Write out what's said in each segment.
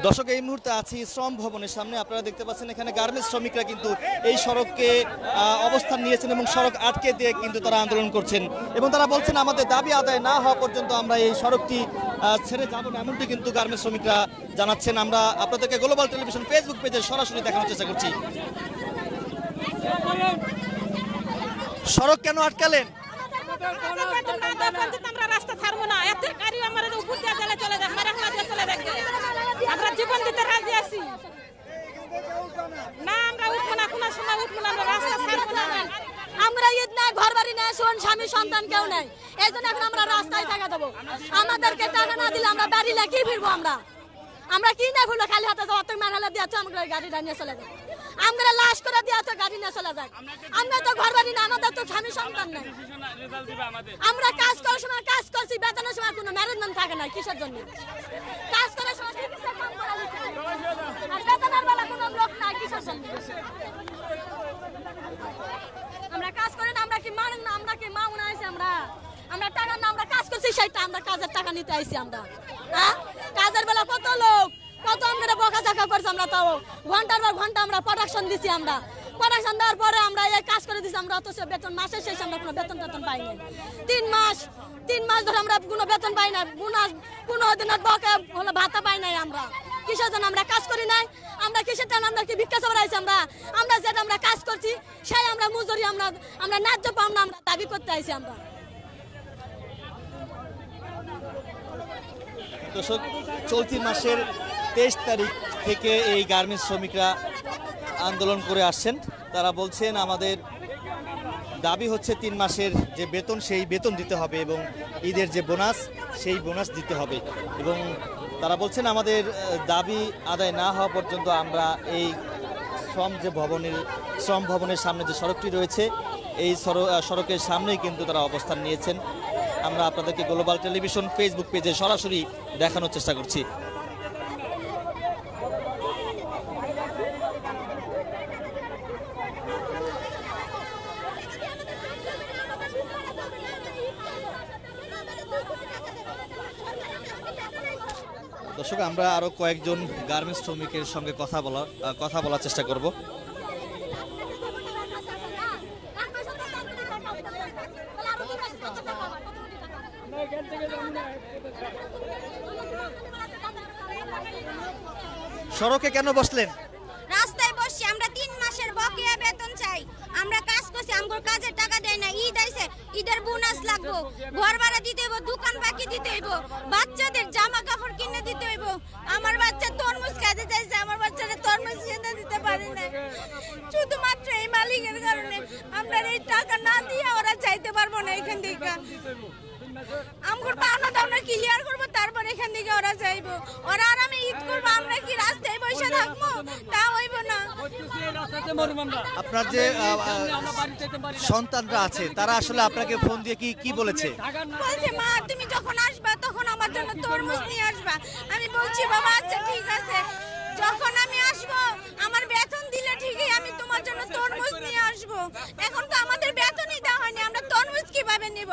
দর্শক এই মুহূর্তে আছি শ্রম ভবনের সামনে। আপনারা দেখতে পাচ্ছেন এখানে গার্মেন্টস শ্রমিকরা কিন্তু এই সড়কে অবস্থান নিয়েছেন এবং সড়ক আটকে দিয়ে কিন্তু তারা আন্দোলন করছেন এবং তারা বলছেন আমাদের দাবি আদায় না হওয়া পর্যন্ত আমরা এই সড়কটি ছেড়ে যাব না, এমনটি কিন্তু গার্মেন্টস শ্রমিকরা জানাচ্ছেন। আমরা আপনাদেরকে গ্লোবাল টেলিভিশন ফেসবুক পেজে সরাসরি দেখানোর চেষ্টা করছি। সড়ক কেন আটকালেন? আমরা রাস্তা ছাড়বো না, এত গাড়ি আমাদের উপর দিয়ে চলে চলে যায়, মারা দিয়ে চলে যায়। আমরা জীবন দিতে রাজি আছি না, আমরা উঠবো না, কোনো সময় উঠবো না, আমরা রাস্তা ছাড়বো না। আমরা ঈদ নাই, ঘর বাড়ি নাই, স্বামী সন্তান কেউ নাই, এই জন্য এখন আমরা রাস্তায় টাকা দেবো। আমাদেরকে টাকা না দিলে আমরা বাড়ি কি ফিরবো? আমরা কি না ভুলো খালি হাতে যাওয়া, তুমি মারালে দিয়ে তো আমরা গাড়িটা নিয়ে চলে যাই, আমরা লাশ করে দিয়ে তো গাড়ি নিয়ে চলে যাই। আমরা তো ঘর বাড়ি না, আমাদের তো স্বামী সন্তান নাই। আমরা কাজ করার সময় কাজ করছি, বেতনের সময় কোনো ম্যানেজমেন্ট থাকে না। কিসের জন্য কাজ করার সময় বেতনের বেলা কোনো লোক নাই? কিসের জন্য আমরা কাজ করি না? আমরা কি মানুষ না? আমরা কি মা মনে আছি? আমরা টাকা না, আমরা কাজ করছি, সেইটা আমরা কাজের টাকা নিতে আইছি। আমরা কাজের বেলা কত লোক কত আমরা বকাঝকা করছি, আমরা তাও ঘন্টার পর ঘন্টা আমরা প্রোডাকশন দিছি। আমরা প্রোডাকশন দেওয়ার পরে আমরা এই কাজ করে দিছি। আমরা অথচ বেতন মাসের শেষে আমরা কোনো বেতন পাই নাই। 3 মাস ধরে আমরা কোনো বেতন পাই না, বোনাস 15 দিনের বকে হলো ভাতা পাই নাই। আমরা কিসের জন্য আমরা কাজ করি নাই? আমরা কিসের টান? আমরা কি ভিক্ষা চাইছি? আমরা যেটা আমরা কাজ করছি সেই আমরা মজুরি আমরা ন্যায্য পাও না, আমরা দাবি করতে আইছি। আমরা দর্শক চলতি মাসের 23 তারিখ থেকে এই গার্মেন্টস শ্রমিকরা আন্দোলন করে আসছেন। তারা বলছেন আমাদের দাবি হচ্ছে 3 মাসের যে বেতন সেই বেতন দিতে হবে এবং ঈদের যে বোনাস সেই বোনাস দিতে হবে এবং তারা বলছেন আমাদের দাবি আদায় না হওয়া পর্যন্ত আমরা এই শ্রম ভবনের সামনে যে সড়কটি রয়েছে এই সড়কের সামনেই কিন্তু তারা অবস্থান নিয়েছেন। আমরা আপনাদেরকে গ্লোবাল টেলিভিশন ফেসবুক পেজে সরাসরি দেখানোর চেষ্টা করছি। দর্শক আমরা আরো কয়েকজন গার্মেন্টস শ্রমিকের সঙ্গে কথা বলার চেষ্টা করব। সড়কে কেন বসলেন? রাস্তায় বসছি, আমরা 3 মাসের বকেয়া বেতন চাই। আমরা কাজ করছি, আমগো কাজের টাকা দেয় না। ঈদ আইছে, ঈদের বোনাস লাগবো, ঘর ভাড়া দিতে হইব, দোকান বাকি দিতে হইব, বাচ্চাদের জামা কাপড় কিনে দিতে হইব। আমার বাচ্চা তরমুজ খেতে চাইছে, আমার বাচ্চারা তরমুজ কিনে দিতে পারি না। শুধুমাত্র এই মালিকের কারণে আমরা এই টাকা না দিয়ে ওরা চাইতে পারবো না। এখান থেকে আমগোর পাওনা দাওনা ক্লিয়ার করবো, তারপর এখান থেকে ওরা চাইবো। ওরা আর আমি ঈদ করবো, আমরা কি রাস্তায় বসে থাকবো? তা হইব না। আপনার যে সন্তানরা আছে তারা আসলে আপনাকে ফোন দিয়ে কি বলেছে? বলছে মা তুমি যখন আসবা তখন আমার জন্য তরমুজ নিয়ে আসবা। আমি বলছি বাবা আচ্ছা ঠিক আছে, যখন আমি আসবো আমার বেতন দিলে ঠিকই আমি তোমার জন্য তরমুজ নিয়ে আসবো। এখন তো আমাদের বেতনই দেওয়া হয়নি, আমরা তরমুজ কিভাবে নিব?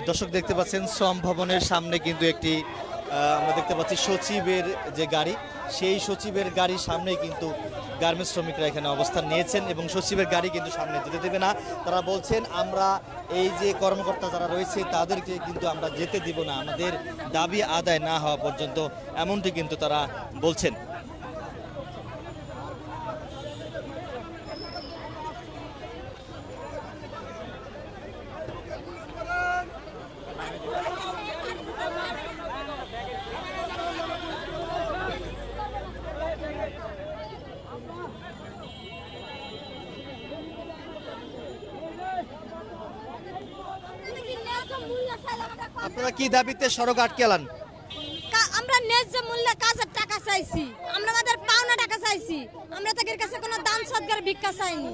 দর্শক দেখতে পাচ্ছেন শ্রম ভবনের সামনে কিন্তু একটি আমরা দেখতে পাচ্ছি সচিবের যে গাড়ি, সেই সচিবের গাড়ির সামনেই কিন্তু গার্মেন্টস শ্রমিকরা এখানে অবস্থান নিয়েছেন এবং সচিবের গাড়ি কিন্তু সামনে যেতে দেবে না। তারা বলছেন আমরা এই যে কর্মকর্তা যারা রয়েছে তাদেরকে কিন্তু আমরা যেতে দিব না আমাদের দাবি আদায় না হওয়া পর্যন্ত, এমনটি কিন্তু তারা বলছেন। আপনারা কি দাবিতে সড়ক আটকেলান? আমরা ন্যায্য মূল্যে কাজের টাকা চাইছি, আমরা আমাদের পাওনা টাকা চাইছি। আমরা তাদের কাছে কোনো দান সৎকার ভিক্ষা চাইনি।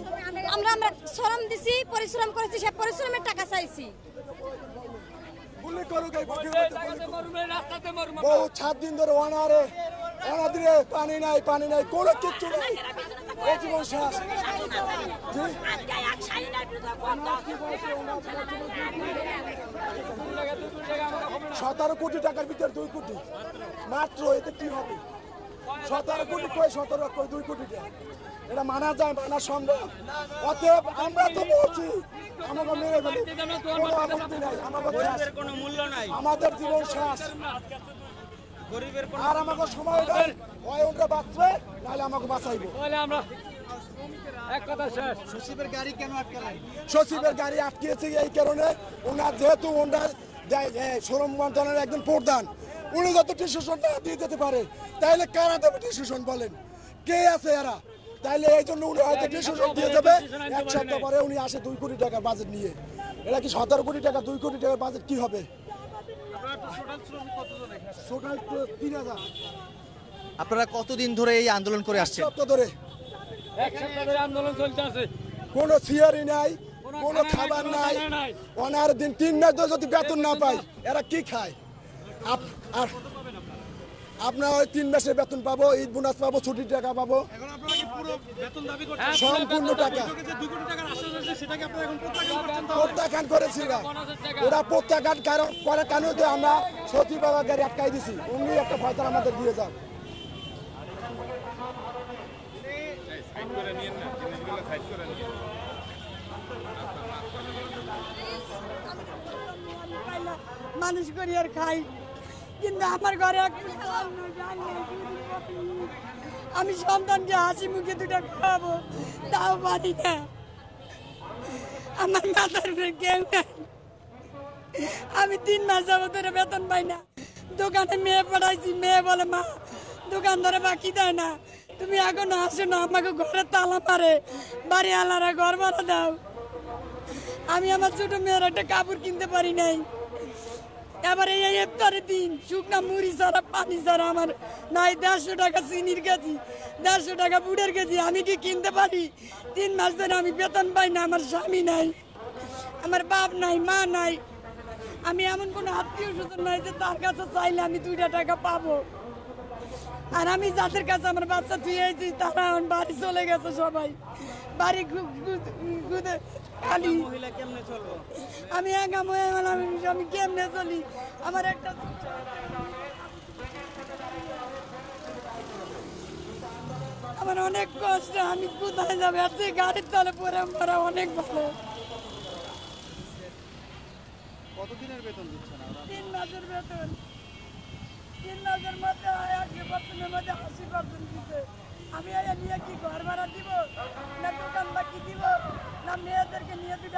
আমরা শ্রম দিছি, পরিশ্রম করেছি, সে পরিশ্রমের টাকা চাইছি। বহু 7 দিন ধরে অনারে অনাদিরে পানি নাই কোনো কিচ্ছু নাই, এই জীবন শেষ। 17 কোটি টাকার ভিতরে 2 কোটি মাত্র, এতে কি হবে? 17 কোটি কই 17 কই 2 কোটি টাকা, এটা মানা যায়, মানা সম্ভব? অতএব আমরা তো বলছি আমাকে মেরে ফেলে, কোনো আপত্তি নাই, কোনো মূল্য নাই, আমাদের জীবন শেষ, আর আমাকে সময় নাই, হয় ওটা বাঁচবে নাহলে আমাকে বাঁচাইবো। সচিবের গাড়ি কেন আটকালেন? সচিবের গাড়ি আটকিয়েছে এই কারণে, ওনার যেহেতু ওনার শ্রম মন্ত্রণালয়ের একজন প্রধান, উনি যত ডিসিশনটা দিয়ে যেতে পারে, তাইলে কারা দেবে ডিসিশন? বলেন কে আছে এরা? তাইলে এই জন্য উনি হয়তো ডিসিশন দিয়ে যাবে, এক সপ্তাহ পরে উনি আসে 2 কোটি টাকার বাজেট নিয়ে। এরা কি 17 কোটি টাকা 2 কোটি টাকার বাজেট কি হবে? আপনারা কতদিন ধরে এই আন্দোলন করে আসছেন? সপ্তাহ ধরে আন্দোলন চলতে আছে, কোনো সিয়ারি নাই, কোনো খাবার নাই, অনার দিন 3 মাস ধরে যদি বেতন না পাই এরা কি খায়? আর আপনার ওই 3 মাসের বেতন পাবো, ঈদ বোনাস পাবো, ছুটির টাকা পাবো, সম্পূর্ণ টাকা প্রত্যাখ্যান করেছি। ওরা প্রত্যাখ্যান করার কারণে তো আমরা সচিব বাবা গাড়ি আটকাই দিছি, উনি একটা ফয়সালা আমাদের দিয়ে যান। মানুষ করি আর খাই, কিন্তু আমার ঘরে আমি সন্তানকে হাসি মুখে 2টা খাওয়াবো তাও পারি না, আমার মাথার উপরে কেউ নাই। আমি 3 মাস যাবো ধরে বেতন পাই না, দোকানে মেয়ে পড়াইছি, মেয়ে বলে মা দোকান ধরে বাকি দেয় না, তুমি এখনো আসো না, আমাকে ঘরে তালা মারে, বাড়ি আলারা ঘর ভাড়া দাও। আমি আমার ছোট মেয়ের একটা কাপড় কিনতে পারি নাই, এবার এই ইফতারের দিন শুকনা মুড়ি ছাড়া পানি ছাড়া আমার নাই 150 টাকা চিনির কেজি, 150 টাকা বুটের কেজি, আমি কি কিনতে পারি? 3 মাস ধরে আমি বেতন পাই না, আমার স্বামী নাই, আমার বাপ নাই, মা নাই, আমি এমন কোনো আত্মীয় স্বজন নাই যে তার কাছে চাইলে আমি 2টা টাকা পাবো। আর আমি যাদের কাছে আমার বাচ্চা থুয়েছি তারা এখন বাড়ি চলে গেছে, সবাই বাড়ি খালি, আমি একা মহিলা, আমি কেমনে চলি? আমার একটা আমার অনেক কষ্ট, আমি কোথায় যাবে? আর যে গাড়ির তলে পরে মরা অনেক ভালো। কতদিনের বেতন দিচ্ছেন? 3 মাসের বেতন, 3 মাসের মধ্যে 80% মধ্যে 80% দিচ্ছে। আমি নিয়ে কি ঘর ভাড়া দিব, না দোকান বাকি দিব, না মেয়েদেরকে নিয়ে